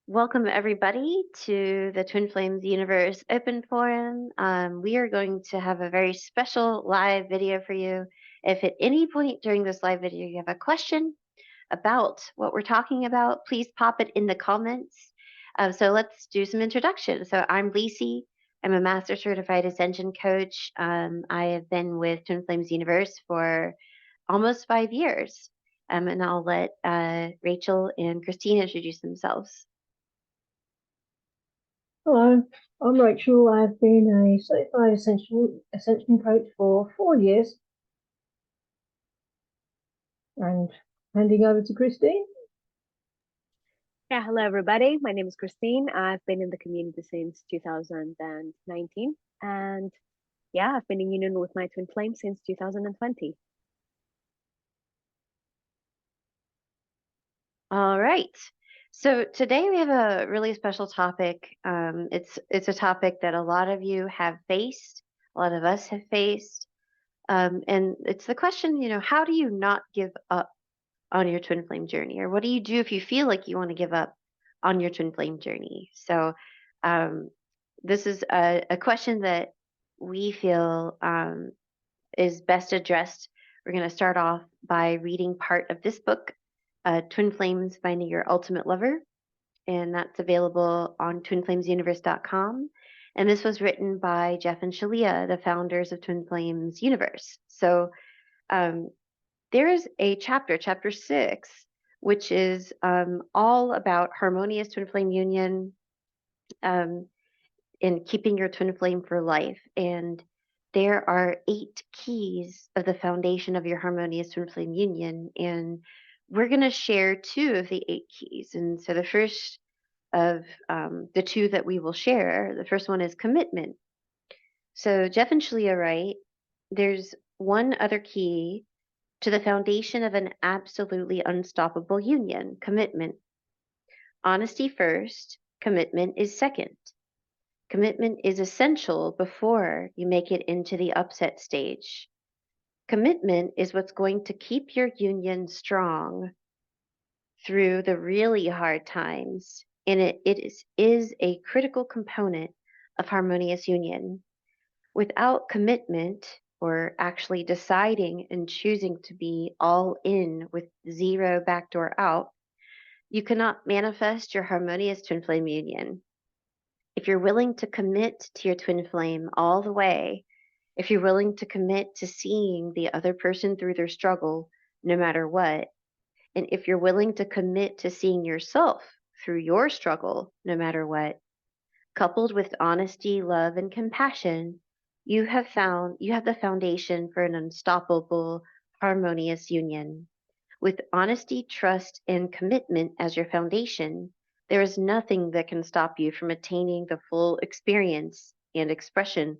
Welcome, everybody, to the Twin Flames Universe Open Forum. We are going to have a very special live video for you. If at any point during this live video you have a question about what we're talking about, please pop it in the comments. So let's do some introduction. So I'm Lacey. I'm a Master Certified Ascension Coach. I have been with Twin Flames Universe for almost 5 years. And I'll let Rachel and Christine introduce themselves. Hello, I'm Rachel. I've been a certified ascension coach for 4 years, and handing over to Christine. Yeah, hello everybody. My name is Christine. I've been in the community since 2019, and yeah, I've been in union with my twin flame since 2020. All right. So today we have a really special topic. It's a topic that a lot of you have faced, a lot of us have faced, and it's the question, how do you not give up on your twin flame journey, or what do you do if you feel like you want to give up on your twin flame journey? So this is a question that we feel is best addressed. We're going to start off by reading part of this book, Twin Flames Finding Your Ultimate Lover, and that's available on twinflamesuniverse.com. And this was written by Jeff and Shalia, the founders of Twin Flames Universe. So there is a chapter 6, which is all about harmonious twin flame union and keeping your twin flame for life. And there are 8 keys of the foundation of your harmonious twin flame union. And we're going to share 2 of the 8 keys. And so the first of the 2 that we will share, the first one is commitment. So Jeff and Shalia write, there's one other key to the foundation of an absolutely unstoppable union, commitment. Honesty first, commitment is second. Commitment is essential before you make it into the upset stage. Commitment is what's going to keep your union strong through the really hard times, and it is a critical component of harmonious union. Without commitment, or actually deciding and choosing to be all in with zero backdoor out, you cannot manifest your harmonious twin flame union. If you're willing to commit to your twin flame all the way, if you're willing to commit to seeing the other person through their struggle, no matter what, and if you're willing to commit to seeing yourself through your struggle, no matter what, coupled with honesty, love, and compassion, you have the foundation for an unstoppable, harmonious union. With honesty, trust, and commitment as your foundation, there is nothing that can stop you from attaining the full experience and expression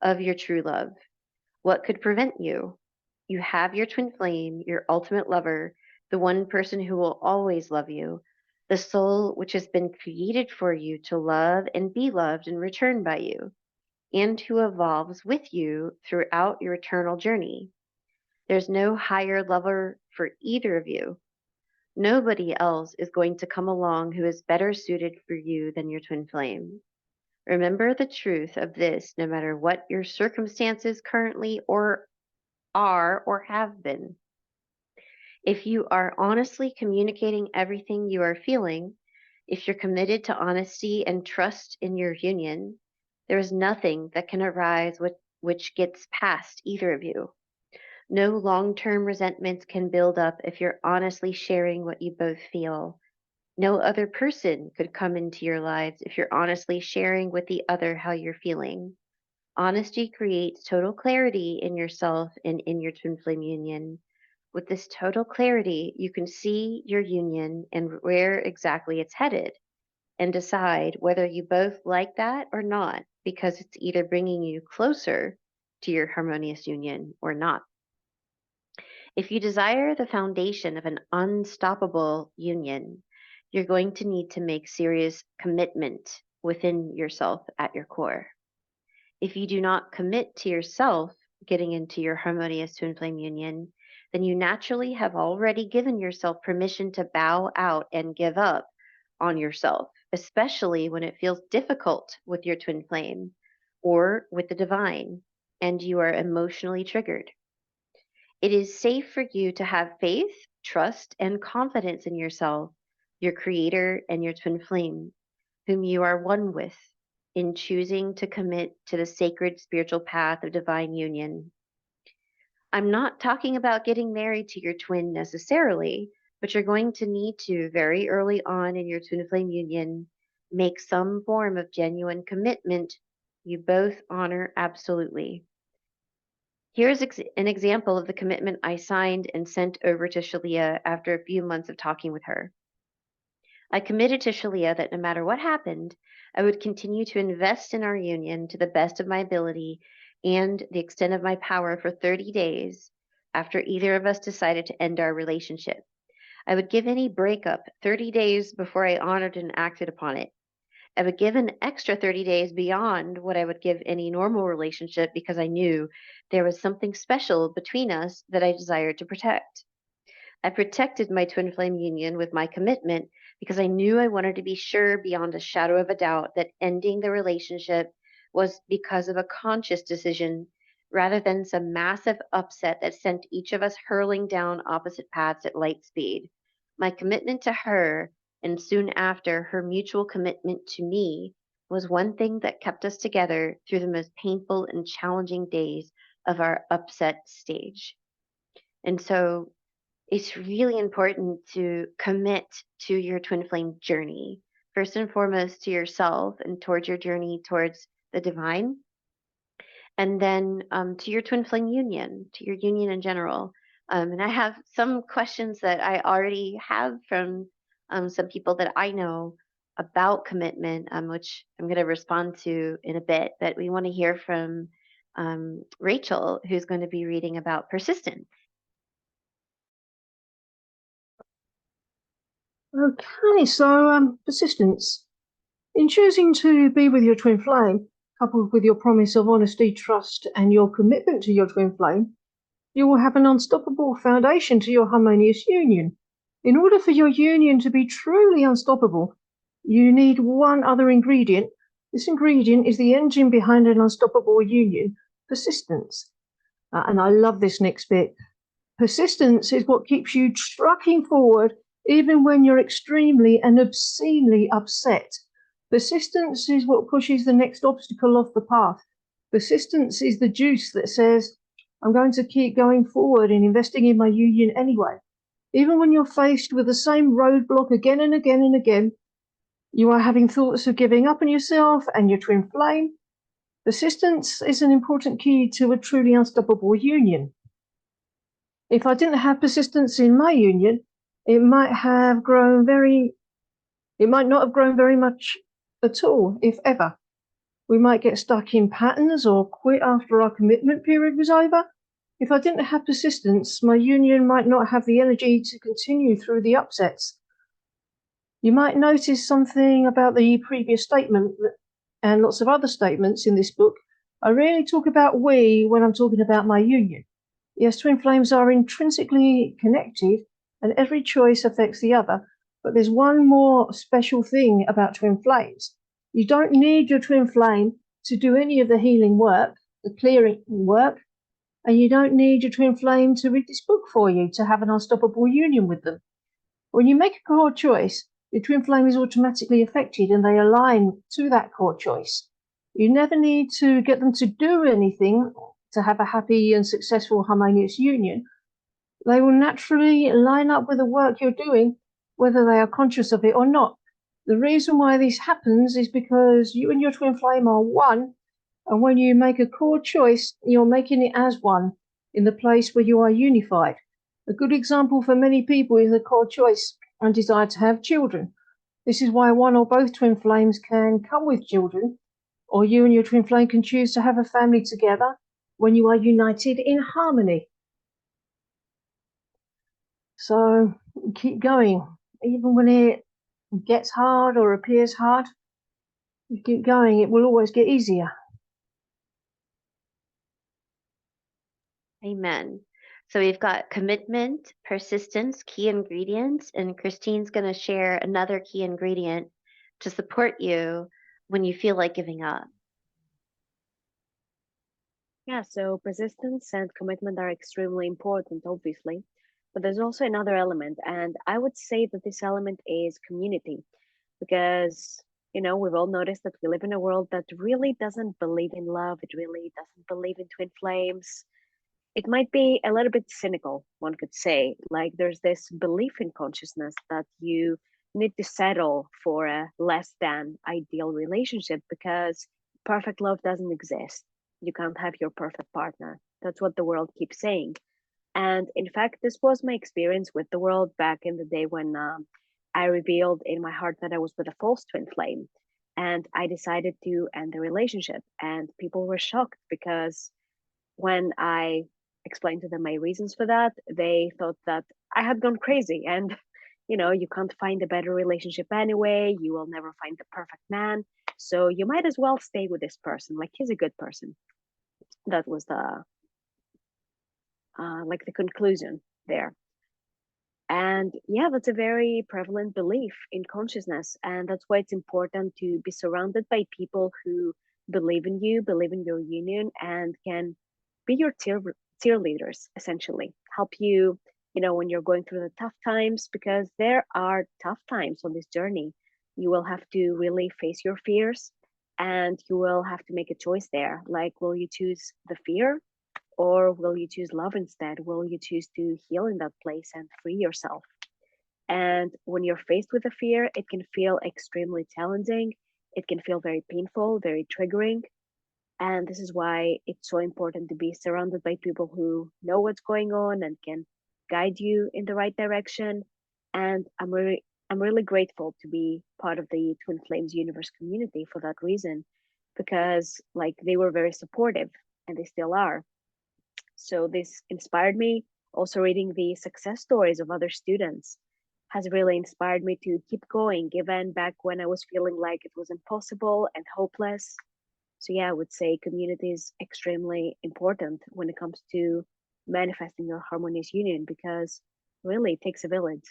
of your true love. What could prevent you? You have your twin flame, your ultimate lover, the one person who will always love you, the soul which has been created for you to love and be loved in return by you, and who evolves with you throughout your eternal journey. There's no higher lover for either of you. Nobody else is going to come along who is better suited for you than your twin flame. Remember the truth of this no matter what your circumstances currently or are or have been. If you are honestly communicating everything you are feeling, if you're committed to honesty and trust in your union, there is nothing that can arise which gets past either of you. No long-term resentments can build up if you're honestly sharing what you both feel. No other person could come into your lives if you're honestly sharing with the other how you're feeling. Honesty creates total clarity in yourself and in your twin flame union. With this total clarity, you can see your union and where exactly it's headed and decide whether you both like that or not, because it's either bringing you closer to your harmonious union or not. If you desire the foundation of an unstoppable union, you're going to need to make serious commitment within yourself at your core. If you do not commit to yourself getting into your harmonious twin flame union, then you naturally have already given yourself permission to bow out and give up on yourself especially when it feels difficult with your twin flame or with the divine and you are emotionally triggered. It is safe for you to have faith, trust, and confidence in yourself, your creator, and your twin flame, whom you are one with, in choosing to commit to the sacred spiritual path of divine union. I'm not talking about getting married to your twin necessarily, but you're going to need to, very early on in your twin flame union, make some form of genuine commitment you both honor absolutely. Here's an example of the commitment I signed and sent over to Shalia after a few months of talking with her. I committed to Shalia that no matter what happened, I would continue to invest in our union to the best of my ability and the extent of my power for 30 days after either of us decided to end our relationship. I would give any breakup 30 days before I honored and acted upon it. I would give an extra 30 days beyond what I would give any normal relationship because I knew there was something special between us that I desired to protect. I protected my twin flame union with my commitment because I knew I wanted to be sure beyond a shadow of a doubt that ending the relationship was because of a conscious decision rather than some massive upset that sent each of us hurling down opposite paths at light speed. My commitment to her, and soon after her mutual commitment to me, was one thing that kept us together through the most painful and challenging days of our upset stage. And so it's really important to commit to your twin flame journey. First and foremost, to yourself and towards your journey towards the divine, and then to your twin flame union, to your union in general. And I have some questions that I already have from some people that I know about commitment, which I'm going to respond to in a bit. But we want to hear from Rachel, who's going to be reading about persistence. Okay, so persistence. In choosing to be with your twin flame, coupled with your promise of honesty, trust, and your commitment to your twin flame, you will have an unstoppable foundation to your harmonious union. In order for your union to be truly unstoppable, you need one other ingredient. This ingredient is the engine behind an unstoppable union, persistence. And I love this next bit. Persistence is what keeps you trucking forward even when you're extremely and obscenely upset. Persistence is what pushes the next obstacle off the path. Persistence is the juice that says, I'm going to keep going forward and investing in my union anyway. Even when you're faced with the same roadblock again and again and again, you are having thoughts of giving up on yourself and your twin flame. Persistence is an important key to a truly unstoppable union. If I didn't have persistence in my union, it might not have grown very much at all, if ever. We might get stuck in patterns or quit after our commitment period was over. If I didn't have persistence, my union might not have the energy to continue through the upsets. You might notice something about the previous statement and lots of other statements in this book. I rarely talk about we when I'm talking about my union. Yes, twin flames are intrinsically connected and every choice affects the other, but there's one more special thing about twin flames. You don't need your twin flame to do any of the healing work, the clearing work, and you don't need your twin flame to read this book for you to have an unstoppable union with them. When you make a core choice, your twin flame is automatically affected and they align to that core choice. You never need to get them to do anything to have a happy and successful harmonious union. They will naturally line up with the work you're doing, whether they are conscious of it or not. The reason why this happens is because you and your twin flame are one, and when you make a core choice, you're making it as one in the place where you are unified. A good example for many people is a core choice and desire to have children. This is why one or both twin flames can come with children, or you and your twin flame can choose to have a family together when you are united in harmony. So keep going, even when it gets hard or appears hard. You keep going, it will always get easier. Amen. So we've got commitment, persistence, key ingredients, and Christine's going to share another key ingredient to support you when you feel like giving up? Yeah, so persistence and commitment are extremely important, obviously. But there's also another element, and I would say that this element is community, because, we've all noticed that we live in a world that really doesn't believe in love, it really doesn't believe in twin flames. It might be a little bit cynical, one could say. Like there's this belief in consciousness that you need to settle for a less than ideal relationship because perfect love doesn't exist. You can't have your perfect partner. That's what the world keeps saying. And in fact, this was my experience with the world back in the day when I revealed in my heart that I was with a false twin flame. And I decided to end the relationship. And people were shocked because when I explained to them my reasons for that, they thought that I had gone crazy. And, you can't find a better relationship anyway. You will never find the perfect man. So you might as well stay with this person. Like he's a good person. That was the conclusion there. And yeah, that's a very prevalent belief in consciousness. And that's why it's important to be surrounded by people who believe in you, believe in your union, and can be your cheerleaders, essentially. Help you, when you're going through the tough times, because there are tough times on this journey. You will have to really face your fears and you will have to make a choice there. Like, will you choose the fear or will you choose love instead? Will you choose to heal in that place and free yourself? And when you're faced with a fear, it can feel extremely challenging. It can feel very painful, very triggering. And this is why it's so important to be surrounded by people who know what's going on and can guide you in the right direction. And I'm really grateful to be part of the Twin Flames Universe community for that reason, because like they were very supportive and they still are. So this inspired me. Also, reading the success stories of other students has really inspired me to keep going, even back when I was feeling like it was impossible and hopeless. So yeah, I would say community is extremely important when it comes to manifesting your harmonious union because really it takes a village.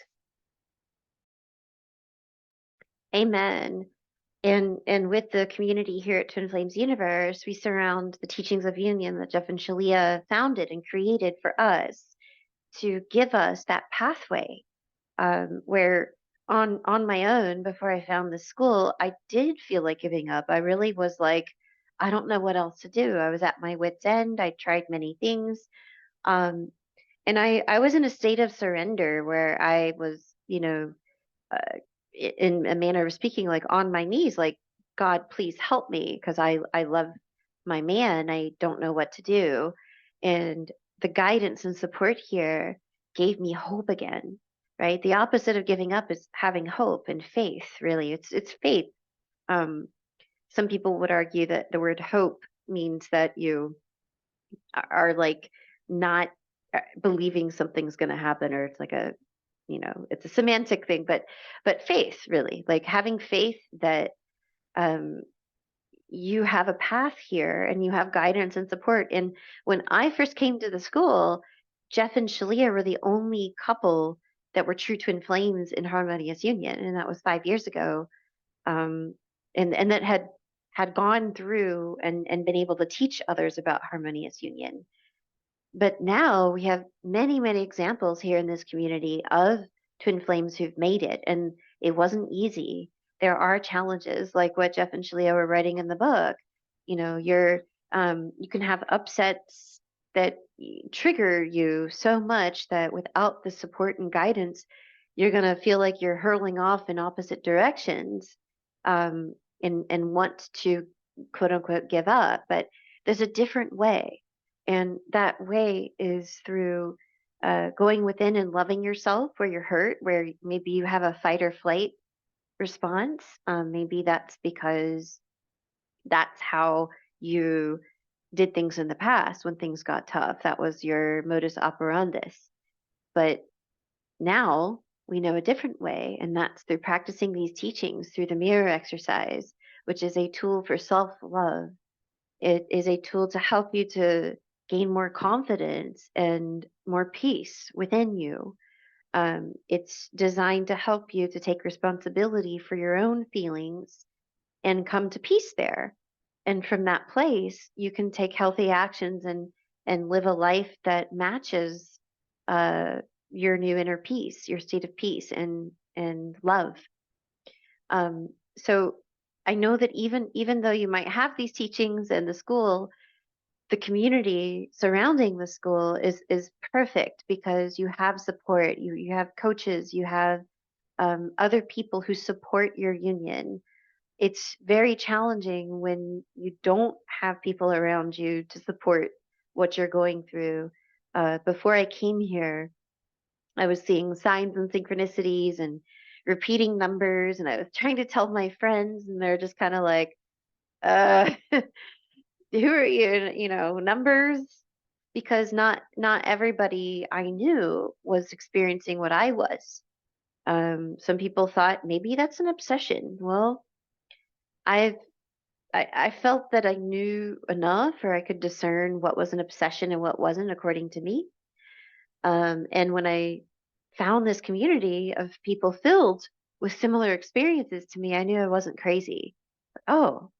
Amen. And with the community here at Twin Flames Universe, we surround the teachings of union that Jeff and Shalia founded and created for us to give us that pathway. Where on my own, before I found the school, I did feel like giving up. I really was like, I don't know what else to do. I was at my wit's end. I tried many things. Um, and I was in a state of surrender where I was, uh, in a manner of speaking, like on my knees, like, God, please help me because I love my man. I don't know what to do. And the guidance and support here gave me hope again, right? The opposite of giving up is having hope and faith, really. It's faith. Um, some people would argue that the word hope means that you are like not believing something's going to happen, or it's like it's a semantic thing, but faith, really, like having faith that um you have a path here and you have guidance and support. And when I first came to the school, Jeff and Shalia were the only couple that were true twin flames in Harmonious Union, and that was 5 years ago. um and that had gone through and been able to teach others about Harmonious Union. But now we have many, many examples here in this community of twin flames who've made it, and it wasn't easy. There are challenges, like what Jeff and Shalia were writing in the book. You can have upsets that trigger you so much that without the support and guidance, you're going to feel like you're hurling off in opposite directions, um, and want to quote unquote give up. But there's a different way, and that way is through going within and loving yourself where you're hurt, where maybe you have a fight or flight response. Maybe that's because that's how you did things in the past when things got tough. That was your modus operandus. But now we know a different way, and that's through practicing these teachings through the mirror exercise, which is a tool for self love. It is a tool to help you to gain more confidence and more peace within you. It's designed to help you to take responsibility for your own feelings and come to peace there. And from that place, you can take healthy actions and live a life that matches uh, your new inner peace, your state of peace and love. So I know that even though you might have these teachings in the school, the community surrounding the school is perfect because you have support, you have coaches, you have other people who support your union. It's very challenging when you don't have people around you to support what you're going through. Before I came here, I was seeing signs and synchronicities and repeating numbers, and I was trying to tell my friends, and they're just kind of like, who are you? You know, numbers? Because not everybody I knew was experiencing what I was. Some people thought maybe that's an obsession. Well, I've I felt that I knew enough, or I could discern what was an obsession and what wasn't, according to me. And when I found this community of people filled with similar experiences to me, I knew I wasn't crazy. Oh,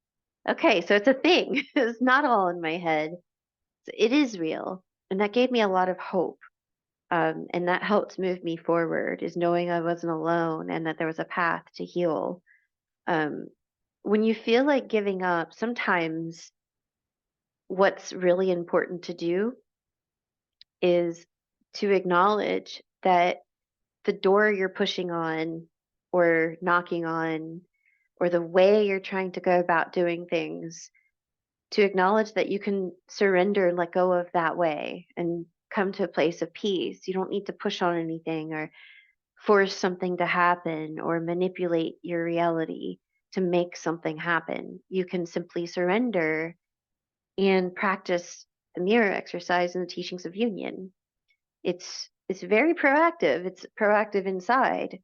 okay, so it's a thing. It's not all in my head. So it is real, and that gave me a lot of hope. And that helped move me forward, is knowing I wasn't alone and that there was a path to heal. Um, when you feel like giving up, sometimes what's really important to do is to acknowledge that the door you're pushing on or knocking on or the way you're trying to go about doing things, to acknowledge that you can surrender and let go of that way and come to a place of peace. You don't need to push on anything or force something to happen or manipulate your reality to make something happen. You can simply surrender and practice the mirror exercise and the teachings of union. It's very proactive. It's proactive inside,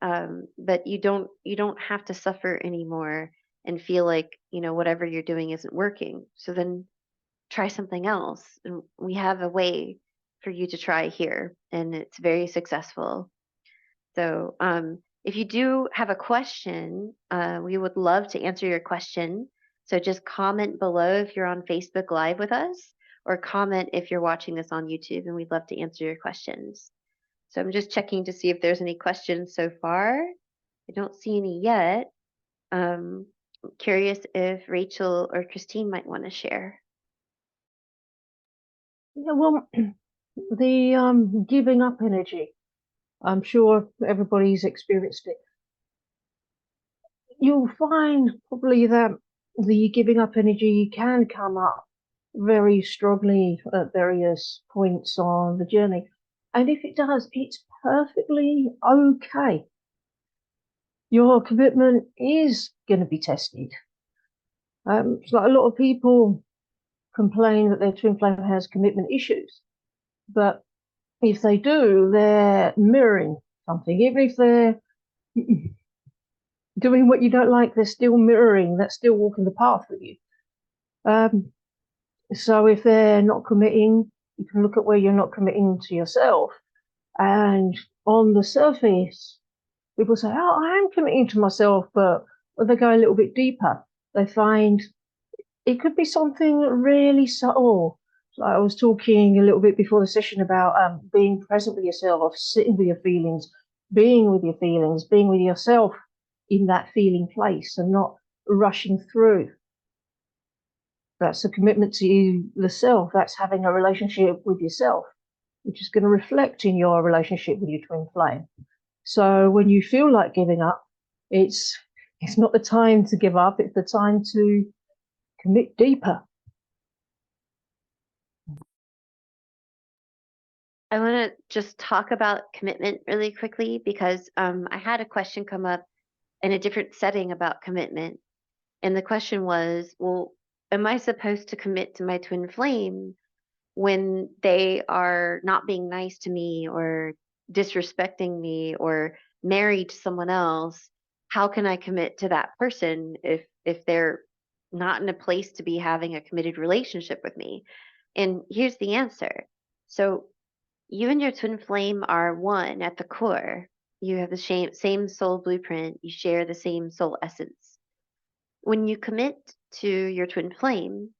but you don't have to suffer anymore and feel like whatever you're doing isn't working. So then try something else, and we have a way for you to try here, and it's very successful. So if you do have a question, we would love to answer your question. So just comment below if you're on Facebook Live with us, or comment if you're watching this on YouTube, and we'd love to answer your questions. So I'm just checking to see if there's any questions so far. I don't see any yet. I'm curious if Rachel or Christine might want to share. Yeah, well, the giving up energy. I'm sure everybody's experienced it. You'll find probably that the giving up energy can come up very strongly at various points on the journey. And if it does, it's perfectly okay. Your commitment is going to be tested. It's like a lot of people complain that their twin flame has commitment issues, but if they do, they're mirroring something. Even if they're doing what you don't like, they're still mirroring, they're still walking the path with you. So if they're not committing, you can look at where you're not committing to yourself. And on the surface, people say, oh, I am committing to myself, but when they go a little bit deeper, they find it could be something really subtle. Like I was talking a little bit before the session about being present with yourself, sitting with your feelings, being with your feelings, being with yourself in that feeling place and not rushing through. That's a commitment to the self. That's having a relationship with yourself, which is going to reflect in your relationship with your twin flame. So when you feel like giving up, it's not the time to give up. It's the time to commit deeper. I want to just talk about commitment really quickly because I had a question come up in a different setting about commitment. And the question was, well, am I supposed to commit to my twin flame when they are not being nice to me or disrespecting me or married to someone else? How can I commit to that person if they're not in a place to be having a committed relationship with me? And here's the answer. So You and your twin flame are one at the core. You have the same soul blueprint. You share the same soul essence. When you commit to your twin flame,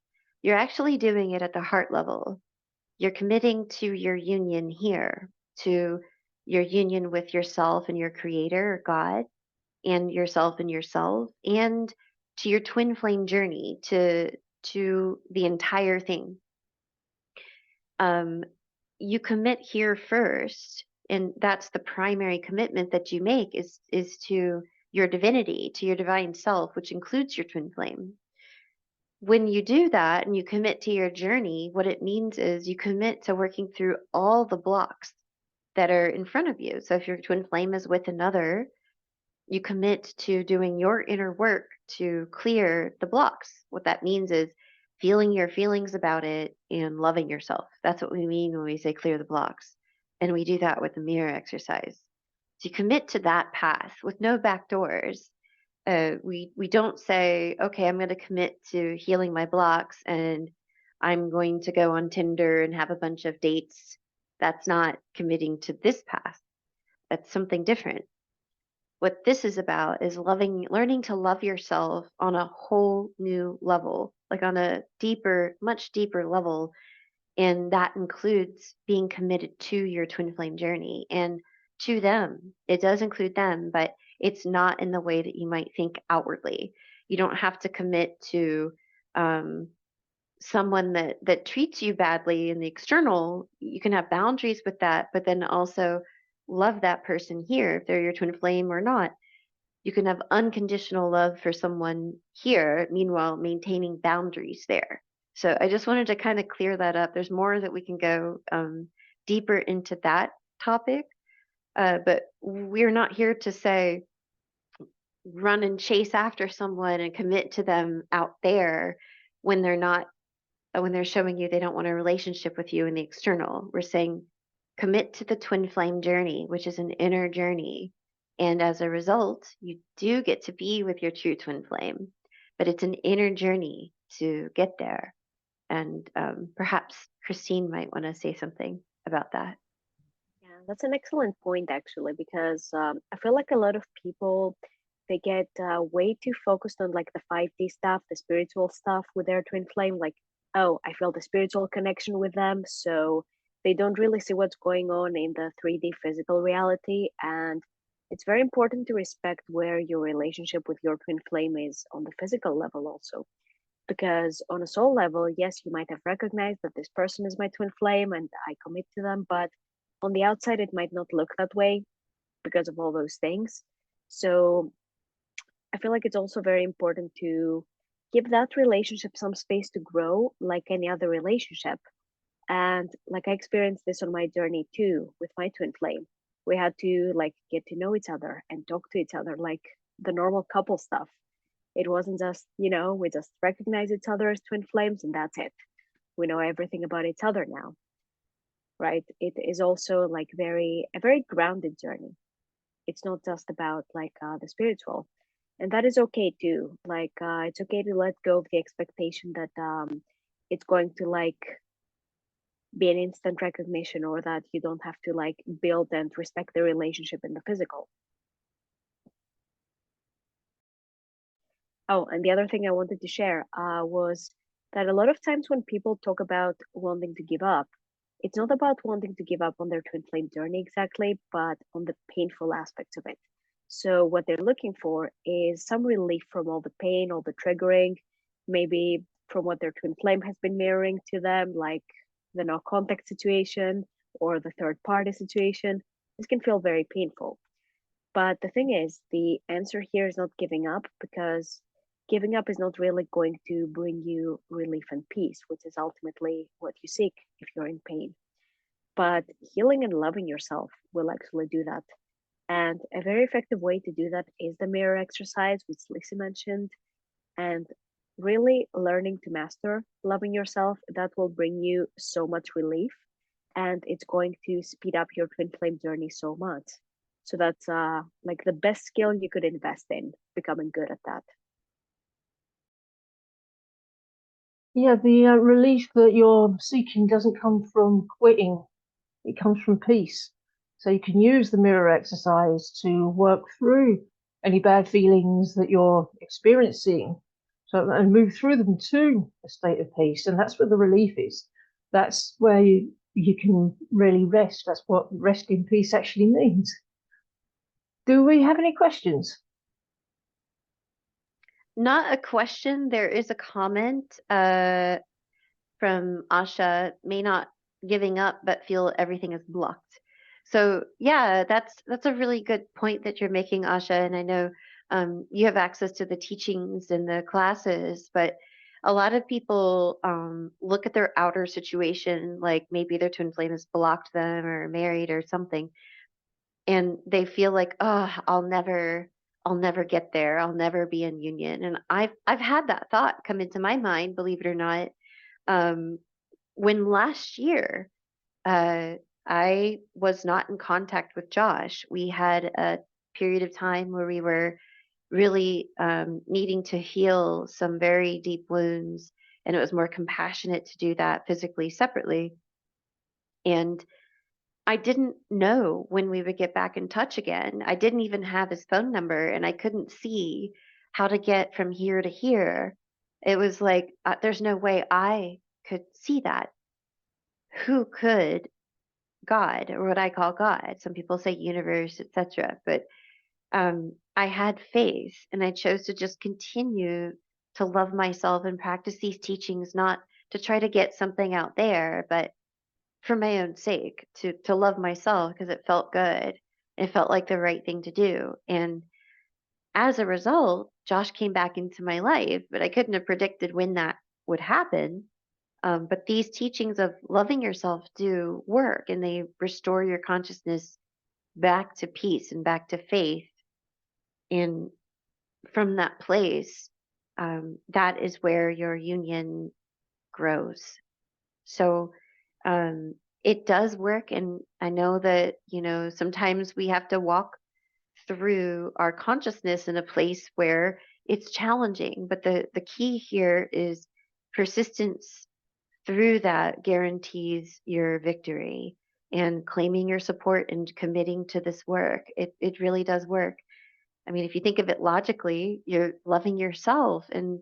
you're actually doing it at the heart level. You're committing to your union here, to your union with yourself and your creator, or God, and yourself and yourself, and to your twin flame journey, to the entire thing. You commit here first, and that's the primary commitment that you make is to your divinity, to your divine self, which includes your twin flame. When you do that and you commit to your journey, what it means is you commit to working through all the blocks that are in front of you. So if your twin flame is with another, you commit to doing your inner work to clear the blocks. What that means is feeling your feelings about it and loving yourself. That's what we mean when we say clear the blocks. And we do that with the mirror exercise. So you commit to that path with no back doors. We don't say, okay, I'm going to commit to healing my blocks and I'm going to go on Tinder and have a bunch of dates. That's not committing to this path. That's something different. What this is about is learning to love yourself on a whole new level, like on a deeper, much deeper level. And that includes being committed to your twin flame journey and to them. It does include them, but it's not in the way that you might think outwardly. You don't have to commit to someone that treats you badly in the external. You can have boundaries with that, but then also love that person here, if they're your twin flame or not. You can have unconditional love for someone here, meanwhile maintaining boundaries there. So I just wanted to kind of clear that up. There's more that we can go deeper into that topic, but we're not here to say run and chase after someone and commit to them out there when they're not, when they're showing you they don't want a relationship with you in the external. We're saying commit to the twin flame journey, which is an inner journey. And as a result, you do get to be with your true twin flame, but it's an inner journey to get there. And perhaps Christine might want to say something about that. Yeah, that's an excellent point actually, because I feel like a lot of people they get way too focused on like the 5D stuff, the spiritual stuff with their twin flame. Like, oh, I feel the spiritual connection with them, so they don't really see what's going on in the 3D physical reality. And it's very important to respect where your relationship with your twin flame is on the physical level also. Because on a soul level, yes, you might have recognized that this person is my twin flame and I commit to them, but on the outside, it might not look that way because of all those things. So I feel like it's also very important to give that relationship some space to grow, like any other relationship. And like I experienced this on my journey too with my twin flame. We had to like get to know each other and talk to each other like the normal couple stuff. It wasn't just, we just recognize each other as twin flames and that's it. We know everything about each other now, right? It is also like a very grounded journey. It's not just about like the spiritual, and that is okay too. Like it's okay to let go of the expectation that it's going to like be an instant recognition, or that you don't have to like build and respect the relationship in the physical. Oh, and the other thing I wanted to share was that a lot of times when people talk about wanting to give up, it's not about wanting to give up on their twin flame journey exactly, but on the painful aspects of it. So what they're looking for is some relief from all the pain, all the triggering, maybe from what their twin flame has been mirroring to them, like the no contact situation or the third party situation. This can feel very painful. But the thing is, the answer here is not giving up, because giving up is not really going to bring you relief and peace, which is ultimately what you seek if you're in pain. But healing and loving yourself will actually do that. And a very effective way to do that is the mirror exercise, which Lisa mentioned. And really learning to master loving yourself, that will bring you so much relief. And it's going to speed up your twin flame journey so much. So that's like the best skill you could invest in, becoming good at that. Yeah, the relief that you're seeking doesn't come from quitting It comes from peace. So you can use the mirror exercise to work through any bad feelings that you're experiencing, so and move through them to a state of peace. And that's where the relief is. That's where you can really rest. That's what rest in peace actually means. Do we have any questions? Not a question. There is a comment from Asha, may not giving up, but feel everything is blocked. So yeah, that's a really good point that you're making, Asha. And I know you have access to the teachings and the classes, but a lot of people look at their outer situation, like maybe their twin flame has blocked them or married or something, and they feel like, oh, I'll never get there. I'll never be in union. And I've had that thought come into my mind, believe it or not. Um, when last year uh, I was not in contact with Josh, we had a period of time where we were really needing to heal some very deep wounds, and it was more compassionate to do that physically separately. And I didn't know when we would get back in touch again. I didn't even have his phone number, and I couldn't see how to get from here to here. It was like, there's no way I could see that. Who could? God, or what I call God. Some people say universe, etc. But I had faith, and I chose to just continue to love myself and practice these teachings, not to try to get something out there, but for my own sake, to love myself because it felt good. It felt like the right thing to do. And as a result, Josh came back into my life, but I couldn't have predicted when that would happen. But these teachings of loving yourself do work, and they restore your consciousness back to peace and back to faith. And from that place, that is where your union grows. So it does work. And I know that, sometimes we have to walk through our consciousness in a place where it's challenging. But the key here is persistence through that guarantees your victory, and claiming your support and committing to this work. It really does work. I mean, if you think of it logically, you're loving yourself, and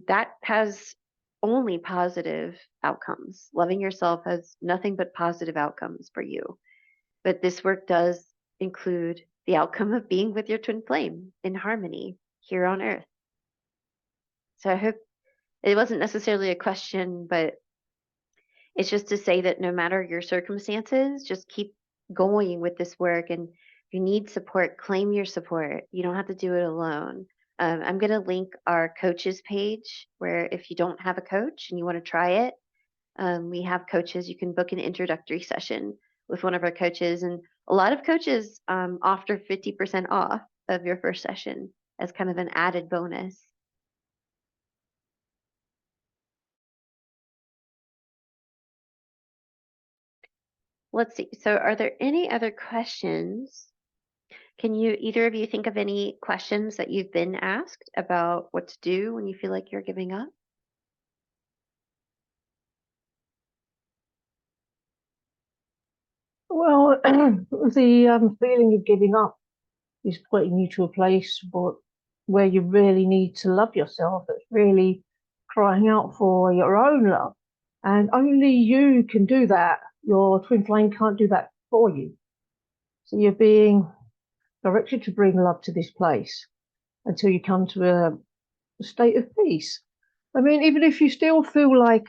that has only positive outcomes. Loving yourself has nothing but positive outcomes for you. But this work does include the outcome of being with your twin flame in harmony here on earth. So I hope it wasn't necessarily a question, but it's just to say that no matter your circumstances, just keep going with this work. And if you need support, claim your support. You don't have to do it alone. I'm going to link our coaches page where if you don't have a coach and you want to try it, we have coaches. You can book an introductory session with one of our coaches. And a lot of coaches offer 50% off of your first session as kind of an added bonus. Let's see. So are there any other questions? Can you, either of you, think of any questions that you've been asked about what to do when you feel like you're giving up? Well, the feeling of giving up is putting you to a place where you really need to love yourself. It's really crying out for your own love. And only you can do that. Your twin flame can't do that for you. So you're being directed to bring love to this place until you come to a state of peace. I mean, even if you still feel like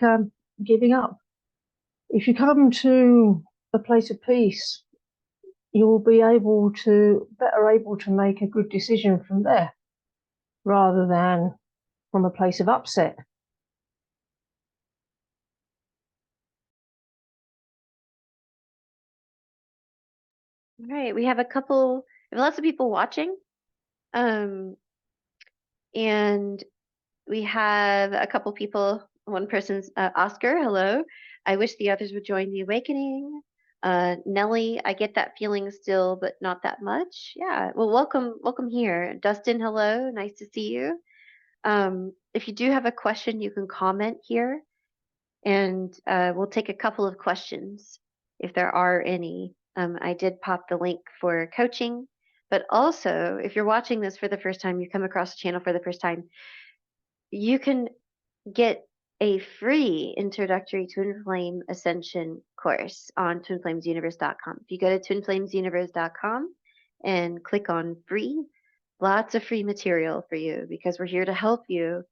giving up, if you come to a place of peace, you'll be better able to make a good decision from there rather than from a place of upset. All right, we have lots of people watching. And we have a couple people, one person's Oscar, hello. I wish the others would join the awakening. Nellie, I get that feeling still, but not that much. Yeah, well, welcome here. Dustin, hello, nice to see you. If you do have a question, you can comment here, and we'll take a couple of questions. if there are any. I did pop the link for coaching, but also if you're watching this for the first time, you come across the channel for the first time, you can get a free introductory twin flame ascension course on twinflamesuniverse.com. If you go to twinflamesuniverse.com and click on free, lots of free material for you because we're here to help you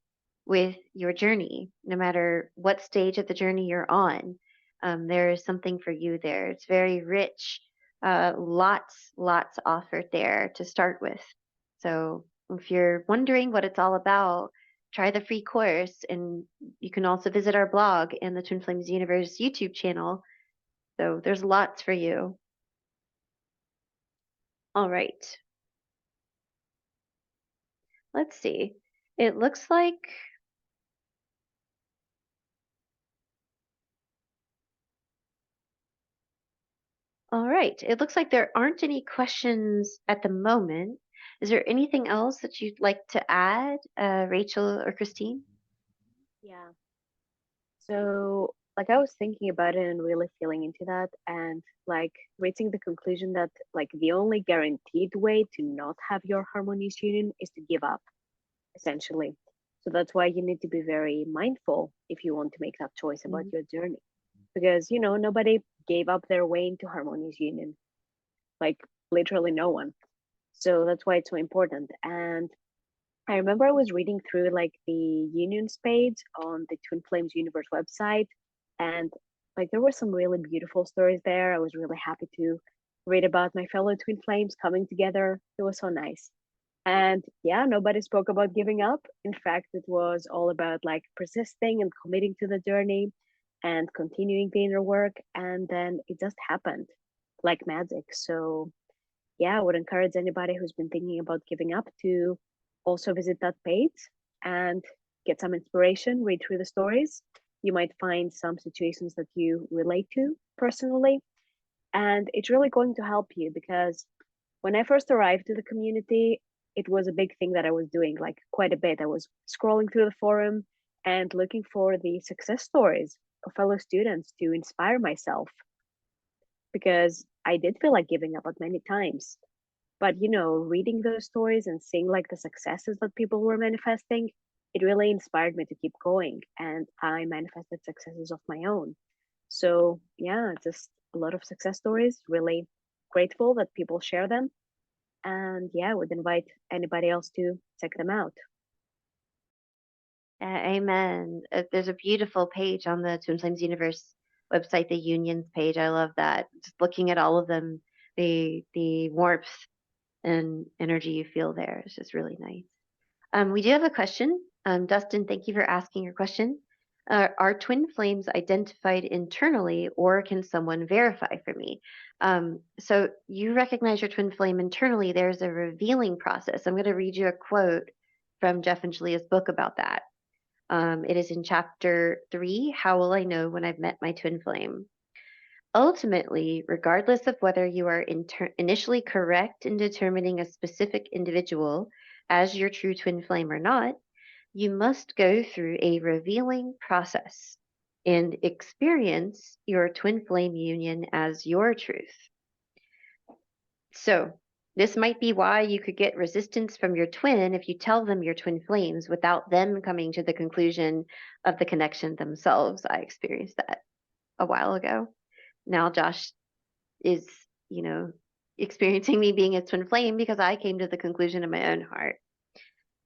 with your journey, no matter what stage of the journey you're on. There is something for you there. It's very rich, lots offered there to start with. So if you're wondering what it's all about, try the free course, and you can also visit our blog and the Twin Flames Universe YouTube channel. So there's lots for you. All right. Let's see. It looks like all right. It looks like there aren't any questions at the moment. Is there anything else that you'd like to add, Rachel or Christine? Yeah. So, like, I was thinking about it and really feeling into that, and like reaching the conclusion that like the only guaranteed way to not have your harmonious union is to give up, essentially. So that's why you need to be very mindful if you want to make that choice about your journey, because nobody gave up their way into harmonious union, like literally no one. So that's why it's so important. And I remember I was reading through like the unions page on the Twin Flames Universe website, and like there were some really beautiful stories there. I was really happy to read about my fellow twin flames coming together. It was so nice. And yeah, nobody spoke about giving up. In fact, it was all about like persisting and committing to the journey and continuing the inner work. And then it just happened like magic. So yeah, I would encourage anybody who's been thinking about giving up to also visit that page and get some inspiration, read through the stories. You might find some situations that you relate to personally. And it's really going to help you because when I first arrived to the community, it was a big thing that I was doing, like quite a bit. I was scrolling through the forum and looking for the success stories of fellow students to inspire myself because I did feel like giving up at many times. But reading those stories and seeing like the successes that people were manifesting, it really inspired me to keep going. And I manifested successes of my own. So yeah, just a lot of success stories. Really grateful that people share them. And yeah, I would invite anybody else to check them out. Amen. There's a beautiful page on the Twin Flames Universe website, the Unions page. I love that. Just looking at all of them, the warmth and energy you feel there is just really nice. We do have a question. Dustin, thank you for asking your question. Are twin flames identified internally, or can someone verify for me? So you recognize your twin flame internally. There's a revealing process. I'm going to read you a quote from Jeff and Jalea's book about that. It is in chapter 3, How Will I Know When I've Met My Twin Flame? Ultimately, regardless of whether you are initially correct in determining a specific individual as your true twin flame or not, you must go through a revealing process and experience your twin flame union as your truth. So, this might be why you could get resistance from your twin if you tell them you're twin flames without them coming to the conclusion of the connection themselves. I experienced that a while ago. Now Josh is, experiencing me being a twin flame because I came to the conclusion in my own heart.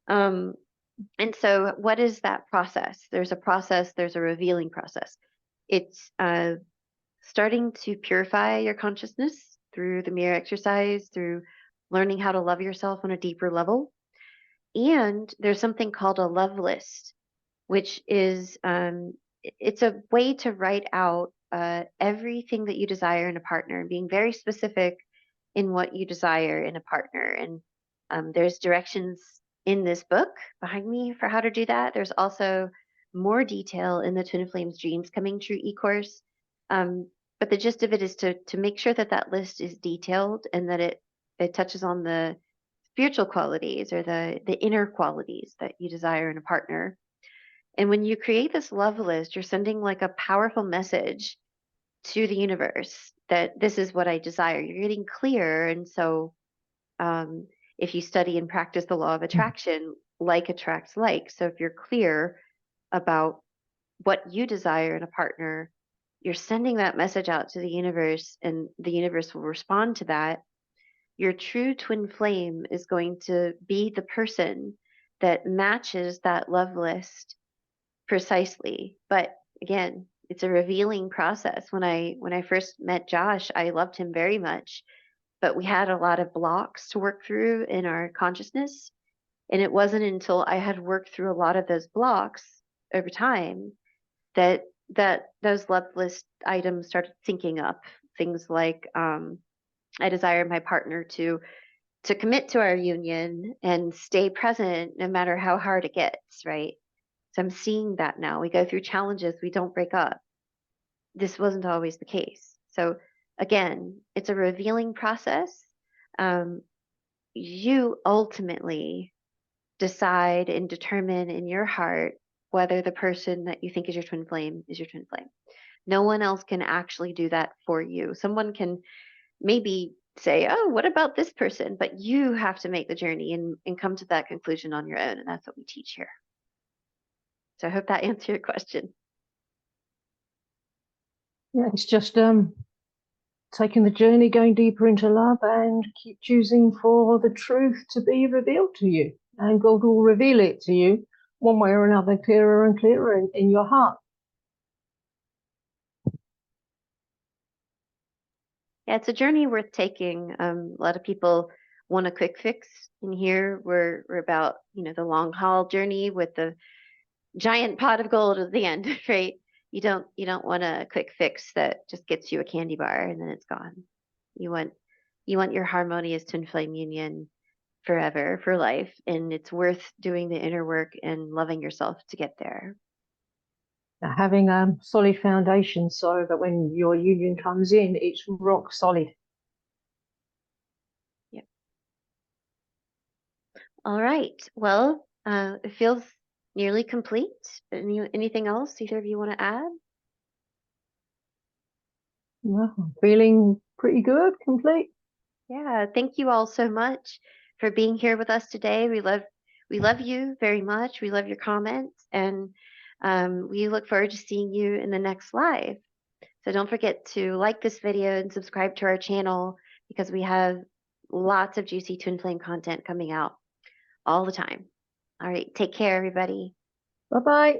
And so what is that process? There's a process, there's a revealing process. It's starting to purify your consciousness through the mirror exercise, through learning how to love yourself on a deeper level. And there's something called a love list, which is it's a way to write out everything that you desire in a partner, being very specific in what you desire in a partner. And there's directions in this book behind me for how to do that. There's also more detail in the Twin Flames Dreams Coming True e-course. But the gist of it is to make sure that that list is detailed and that it touches on the spiritual qualities or the inner qualities that you desire in a partner. And when you create this love list, you're sending like a powerful message to the universe that this is what I desire. You're getting clear. And so if you study and practice the law of attraction, like attracts like. So if you're clear about what you desire in a partner, you're sending that message out to the universe, and the universe will respond to that. Your true twin flame is going to be the person that matches that love list precisely. But again, it's a revealing process. When I first met Josh, I loved him very much, but we had a lot of blocks to work through in our consciousness. And it wasn't until I had worked through a lot of those blocks over time that those love list items started syncing up. Things like I desire my partner to commit to our union and stay present no matter how hard it gets, right? So I'm seeing that now. We go through challenges, we don't break up. This wasn't always the case. So again, it's a revealing process. You ultimately decide and determine in your heart whether the person that you think is your twin flame is your twin flame. No one else can actually do that for you. Someone can maybe say, oh, what about this person? But you have to make the journey and come to that conclusion on your own. And that's what we teach here. So I hope that answered your question. Yeah, it's just taking the journey, going deeper into love, and keep choosing for the truth to be revealed to you. And God will reveal it to you one way or another, clearer and clearer in your heart. Yeah, it's a journey worth taking. A lot of people want a quick fix, and here we're about the long haul journey with the giant pot of gold at the end, right? You don't want a quick fix that just gets you a candy bar and then it's gone. You want your harmonious twin flame union forever, for life, and it's worth doing the inner work and loving yourself to get there. Now, having a solid foundation so that when your union comes in, it's rock solid. Yeah. All right. Well, it feels nearly complete. Anything else either of you want to add? Well, I'm feeling pretty good, complete. Yeah, thank you all so much for being here with us today. We love you very much. We love your comments, and we look forward to seeing you in the next live. So don't forget to like this video and subscribe to our channel, because we have lots of juicy twin flame content coming out all the time. All right, take care, everybody. Bye-bye.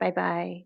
Bye bye.